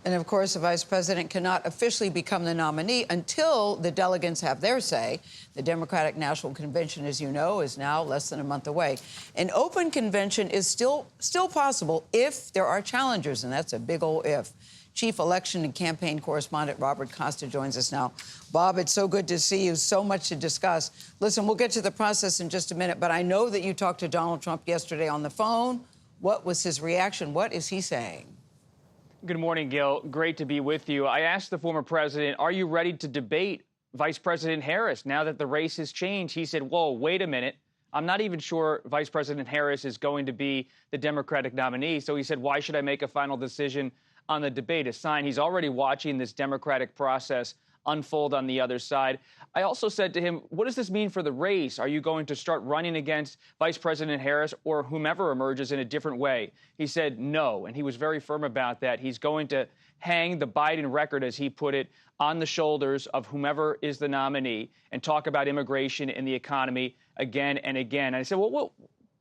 And of course, the vice president cannot officially become the nominee until the delegates have their say. The Democratic National Convention, as you know, is now less than a month away. An open convention is still possible if there are challengers, and that's a big old if. Chief Election and Campaign Correspondent Robert Costa joins us now. Bob, it's so good to see you. So much to discuss. Listen, we'll get to the process in just a minute, but I know that you talked to Donald Trump yesterday on the phone. What was his reaction? What is he saying? Good morning, Gayle. Great to be with you. I asked the former president, are you ready to debate Vice President Harris now that the race has changed? He said, whoa, wait a minute. I'm not even sure Vice President Harris is going to be the Democratic nominee. So he said, why should I make a final decision on the debate? A sign he's already watching this Democratic process unfold on the other side. I also said to him, what does this mean for the race? Are you going to start running against Vice President Harris or whomever emerges in a different way? He said no, and he was very firm about that. He's going to hang the Biden record, as he put it, on the shoulders of whomever is the nominee and talk about immigration and the economy again and again. And I said, well,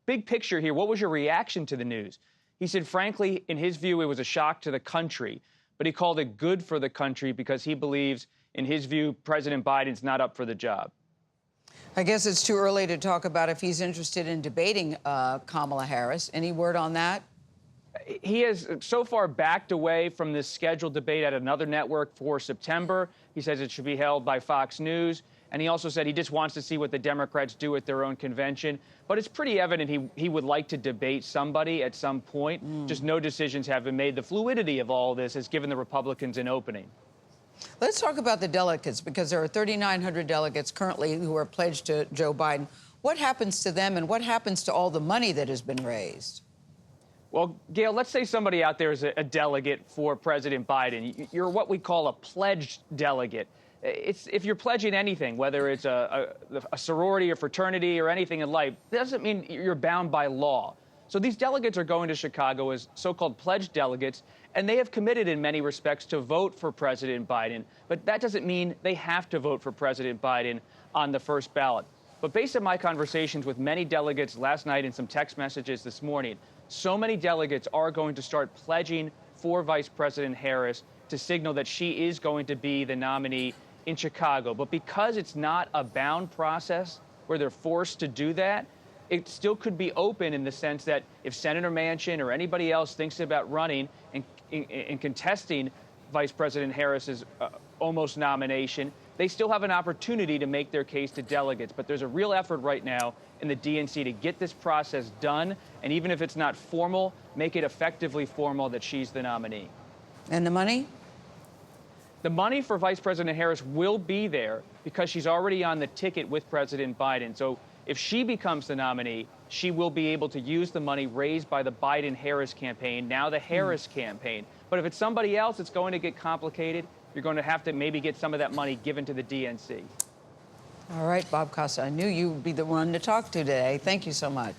big picture here, what was your reaction to the news? He said, frankly, in his view, it was a shock to the country, but he called it good for the country because he believes, in his view, President Biden's not up for the job. I guess it's too early to talk about if he's interested in debating Kamala Harris. Any word on that? He has so far backed away from this scheduled debate at another network for September. He says it should be held by Fox News. And he also said he just wants to see what the Democrats do at their own convention. But it's pretty evident he would like to debate somebody at some point. Just no decisions have been made. The fluidity of all this has given the Republicans an opening. Let's talk about the delegates, because there are 3,900 delegates currently who are pledged to Joe Biden. What happens to them, and what happens to all the money that has been raised? Well, Gayle, let's say somebody out there is a delegate for President Biden. You're what we call a pledged delegate. If you're pledging anything, whether it's a sorority or fraternity or anything in life, that doesn't mean you're bound by law. So these delegates are going to Chicago as so-called pledged delegates, and they have committed in many respects to vote for President Biden. But that doesn't mean they have to vote for President Biden on the first ballot. But based on my conversations with many delegates last night and some text messages this morning, so many delegates are going to start pledging for Vice President Harris to signal that she is going to be the nominee in Chicago. But because it's not a bound process where they're forced to do that, it still could be open in the sense that if Senator Manchin or anybody else thinks about running and contesting Vice President Harris's almost nomination, they still have an opportunity to make their case to delegates. But there's a real effort right now in the DNC to get this process done, and even if it's not formal, make it effectively formal that she's the nominee. And the money? The money for Vice President Harris will be there because she's already on the ticket with President Biden. So if she becomes the nominee, she will be able to use the money raised by the Biden-Harris campaign, now the Harris campaign. But if it's somebody else, it's going to get complicated. You're going to have to maybe get some of that money given to the DNC. All right, Bob Costa, I knew you would be the one to talk to today. Thank you so much.